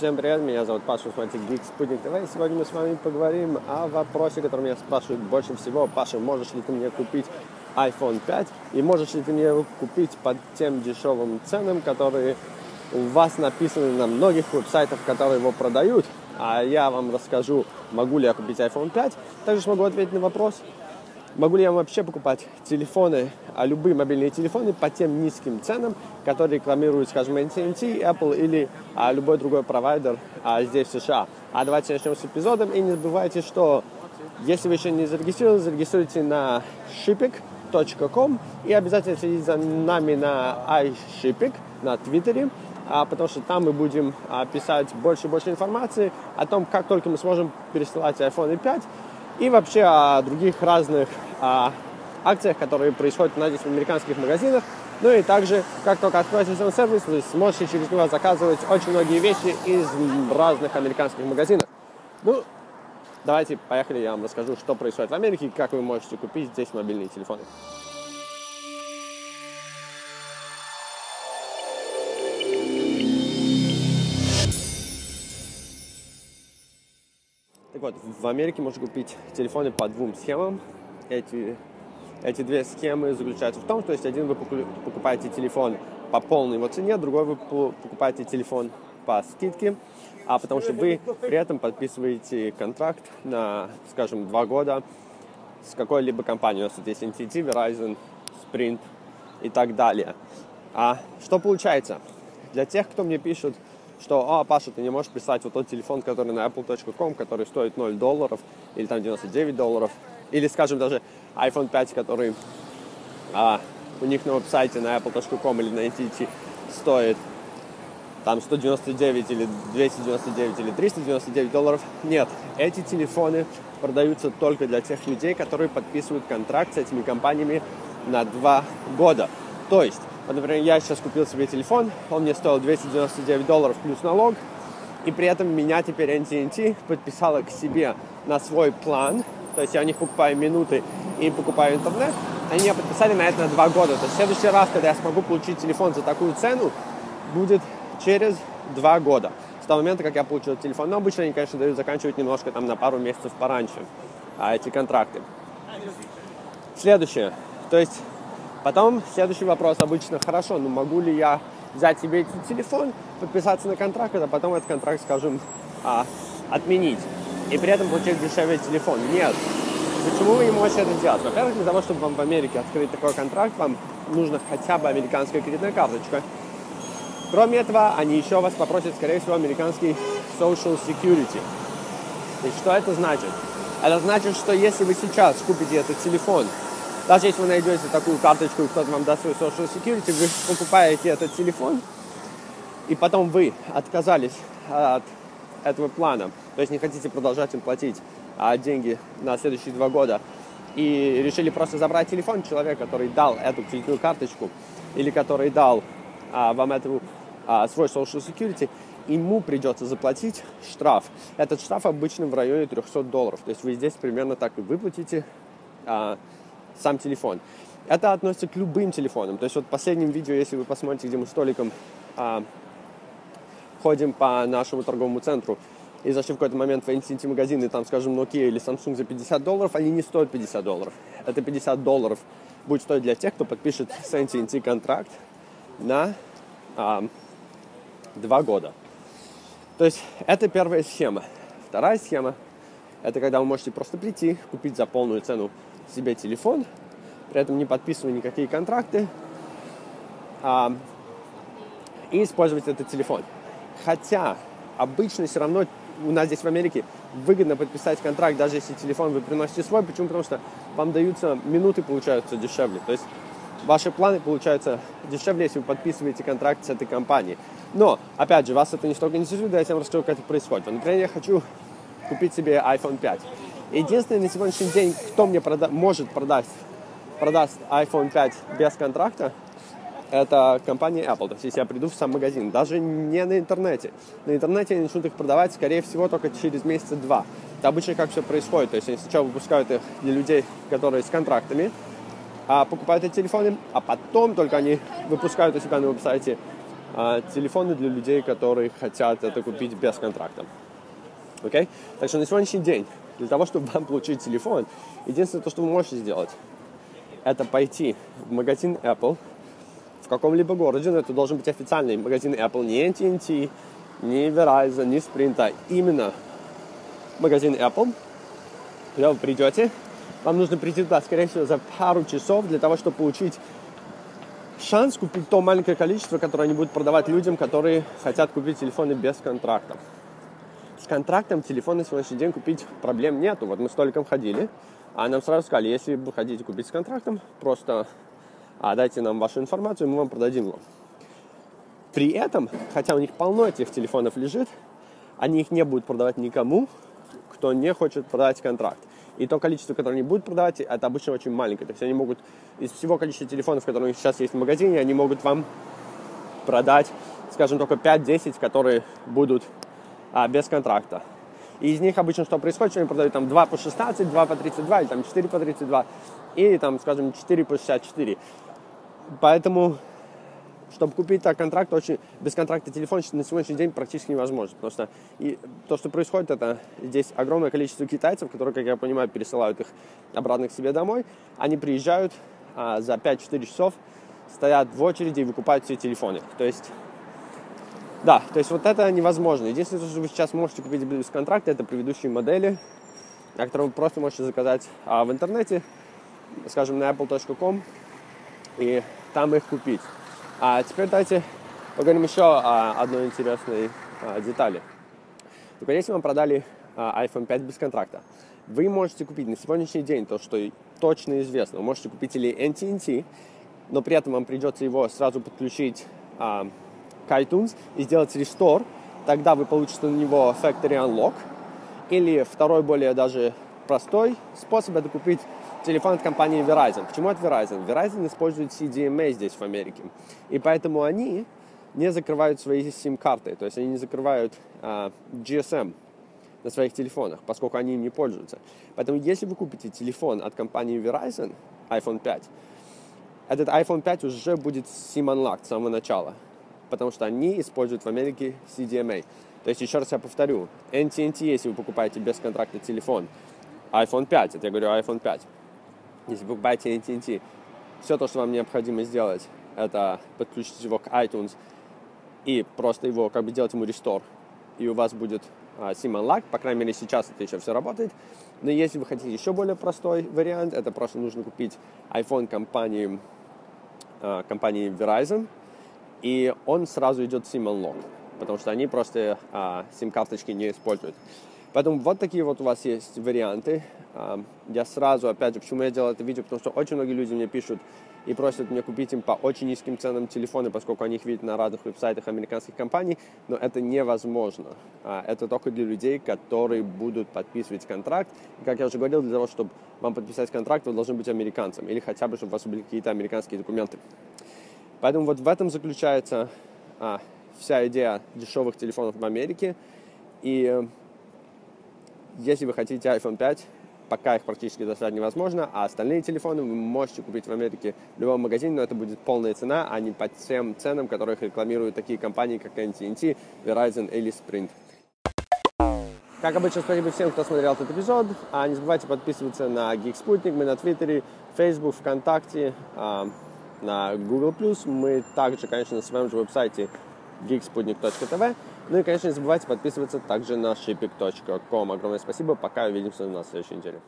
Всем привет, меня зовут Паша, смотрите Geek Sputnik TV. Сегодня мы с вами поговорим о вопросе, который меня спрашивают больше всего. Паша, можешь ли ты мне купить iPhone 5? И можешь ли ты мне его купить под тем дешевым ценам, которые у вас написаны на многих веб-сайтах, которые его продают? А я вам расскажу, могу ли я купить iPhone 5. Также смогу ответить на вопрос, могу ли я вообще покупать телефоны, любые мобильные телефоны по тем низким ценам, которые рекламируют, скажем, AT&T, Apple или любой другой провайдер здесь, в США. Давайте начнем с эпизодом. И не забывайте, что если вы еще не зарегистрированы, зарегистрируйте на shipping.com и обязательно следите за нами на iShipping, на Твиттере, потому что там мы будем писать больше и больше информации о том, как только мы сможем пересылать iPhone 5 и вообще о других разных акциях, которые происходят у нас здесь в американских магазинах. Ну и также, как только откроете свой сервис, вы сможете через него заказывать очень многие вещи из разных американских магазинов. Ну, давайте, поехали, я вам расскажу, что происходит в Америке и как вы можете купить здесь мобильные телефоны. Так вот, в Америке можно купить телефоны по двум схемам. Эти две схемы заключаются в том, что есть один вы покупаете телефон по полной его цене, другой вы покупаете телефон по скидке, потому что вы при этом подписываете контракт на, скажем, 2 года с какой-либо компанией. У нас тут есть AT&T, Verizon, Sprint и так далее. Что получается? Для тех, кто мне пишет, что, Паша, ты не можешь прислать вот тот телефон, который на apple.com, который стоит $0, или там $99, или, скажем, даже iPhone 5, который у них на веб-сайте на apple.com или на AT&T стоит там 199 или 299 или $399. Нет, эти телефоны продаются только для тех людей, которые подписывают контракт с этими компаниями на 2 года. То есть, вот, например, я сейчас купил себе телефон, он мне стоил $299 плюс налог, и при этом меня теперь AT&T подписала к себе на свой план. То есть я у них покупаю минуты и покупаю интернет. Они меня подписали на это на 2 года. То есть в следующий раз, когда я смогу получить телефон за такую цену, будет через 2 года. С того момента, как я получил телефон. Но обычно они, конечно, дают заканчивать немножко там на пару месяцев пораньше эти контракты. Следующее. То есть потом следующий вопрос обычно, хорошо, но могу ли я взять себе этот телефон, подписаться на контракт, а потом этот контракт, скажем, отменить. И при этом получить дешевле телефон. Нет. Почему вы не можете это сделать? Во-первых, для того, чтобы вам в Америке открыть такой контракт, вам нужна хотя бы американская кредитная карточка. Кроме этого, они еще вас попросят, скорее всего, американский Social Security. И что это значит? Это значит, что если вы сейчас купите этот телефон, даже если вы найдете такую карточку, и кто-то вам даст свой Social Security, вы покупаете этот телефон, и потом вы отказались от этого плана, то есть не хотите продолжать им платить деньги на следующие 2 года, и решили просто забрать телефон, человек, который дал эту кредитную карточку, или который дал вам эту свой Social Security, ему придется заплатить штраф. Этот штраф обычно в районе $300. То есть вы здесь примерно так и выплатите сам телефон. Это относится к любым телефонам. То есть вот в последнем видео, если вы посмотрите, где мы с Толиком ходим по нашему торговому центру и зашли в какой-то момент в AT&T магазин, и там, скажем, Nokia или Samsung за $50, они не стоят $50. Это $50 будет стоить для тех, кто подпишет с AT&T контракт на 2 года. То есть это первая схема. Вторая схема – это когда вы можете просто прийти, купить за полную цену себе телефон, при этом не подписывая никакие контракты, и использовать этот телефон. Хотя обычно все равно у нас здесь в Америке выгодно подписать контракт, даже если телефон вы приносите свой. Почему? Потому что вам даются минуты, получаются дешевле. То есть ваши планы получаются дешевле, если вы подписываете контракт с этой компанией. Но, опять же, вас это не столько интересует, давайте я вам расскажу, как это происходит. Например, я хочу купить себе iPhone 5. Единственный на сегодняшний день, кто мне может продаст iPhone 5 без контракта, это компания Apple. То есть если я приду в сам магазин, даже не на интернете. На интернете они начнут их продавать, скорее всего, только через месяца 2. Это обычно как все происходит. То есть они сначала выпускают их для людей, которые с контрактами, покупают эти телефоны, а потом только они выпускают у себя на веб-сайте телефоны для людей, которые хотят это купить без контракта. Окей? Так что на сегодняшний день, для того, чтобы вам получить телефон, единственное, что вы можете сделать, это пойти в магазин Apple в каком-либо городе, но это должен быть официальный магазин Apple, не AT&T, не Verizon, не Sprint, а именно магазин Apple. Когда вы придете, вам нужно прийти туда, скорее всего, за пару часов для того, чтобы получить шанс купить то маленькое количество, которое они будут продавать людям, которые хотят купить телефоны без контракта. С контрактом телефон на сегодняшний день купить проблем нету. Вот мы с Толиком ходили, а нам сразу сказали, если вы хотите купить с контрактом, просто дайте нам вашу информацию, и мы вам продадим его. При этом, хотя у них полно этих телефонов лежит, они их не будут продавать никому, кто не хочет продать контракт. И то количество, которое они будут продавать, это обычно очень маленькое. То есть они могут из всего количества телефонов, которые у них сейчас есть в магазине, они могут вам продать, скажем, только 5-10, которые будут без контракта. И из них обычно что происходит, что они продают там 2 по 16, 2 по 32, или там 4 по 32, или там, скажем, 4 по 64. Поэтому, чтобы купить контракт, без контракта телефон на сегодняшний день практически невозможно. Потому что то, что происходит, это здесь огромное количество китайцев, которые, как я понимаю, пересылают их обратно к себе домой. Они приезжают за 5-4 часов, стоят в очереди и выкупают все телефоны. То есть вот это невозможно. Единственное, что вы сейчас можете купить без контракта, это предыдущие модели, которые вы просто можете заказать в интернете, скажем, на apple.com, и там их купить. А теперь давайте поговорим еще о одной интересной детали. Только если вам продали iPhone 5 без контракта, вы можете купить на сегодняшний день то, что точно известно. Вы можете купить или AT&T, но при этом вам придется его сразу подключить к iTunes и сделать рестор. Тогда вы получите на него Factory Unlock. Или второй, более даже простой способ, это купить телефон от компании Verizon. Почему от Verizon? Verizon использует CDMA здесь, в Америке. И поэтому они не закрывают свои SIM-карты. То есть они не закрывают GSM на своих телефонах, поскольку они им не пользуются. Поэтому если вы купите телефон от компании Verizon, iPhone 5, этот iPhone 5 уже будет SIM Unlocked с самого начала. Потому что они используют в Америке CDMA. То есть, еще раз я повторю, AT&T, если вы покупаете без контракта телефон, iPhone 5, это я говорю iPhone 5, если вы покупаете AT&T, все то, что вам необходимо сделать, это подключить его к iTunes и просто его, делать ему рестор, и у вас будет SIM Unlock, по крайней мере, сейчас это еще все работает. Но если вы хотите еще более простой вариант, это просто нужно купить iPhone компании Verizon, и он сразу идет SIM Unlock, потому что они просто SIM-карточки не используют. Поэтому вот такие вот у вас есть варианты. Я сразу, опять же, почему я делал это видео, потому что очень многие люди мне пишут и просят меня купить им по очень низким ценам телефоны, поскольку они их видят на разных веб-сайтах американских компаний, но это невозможно. Это только для людей, которые будут подписывать контракт. И, как я уже говорил, для того, чтобы вам подписать контракт, вы должны быть американцем, или хотя бы, чтобы у вас были какие-то американские документы. Поэтому вот в этом заключается вся идея дешевых телефонов в Америке. И если вы хотите iPhone 5, пока их практически достать невозможно, а остальные телефоны вы можете купить в Америке в любом магазине, но это будет полная цена, а не по тем ценам, которых рекламируют такие компании, как AT&T, Verizon или Sprint. Как обычно, спасибо всем, кто смотрел этот эпизод. Не забывайте подписываться на Geek Sputnik, мы на Твиттере, Facebook, ВКонтакте, на Google+. Мы также, конечно, на своем же веб-сайте geeksputnik.tv. Ну и, конечно, не забывайте подписываться также на shipik.com. Огромное спасибо. Пока. Увидимся на следующей неделе.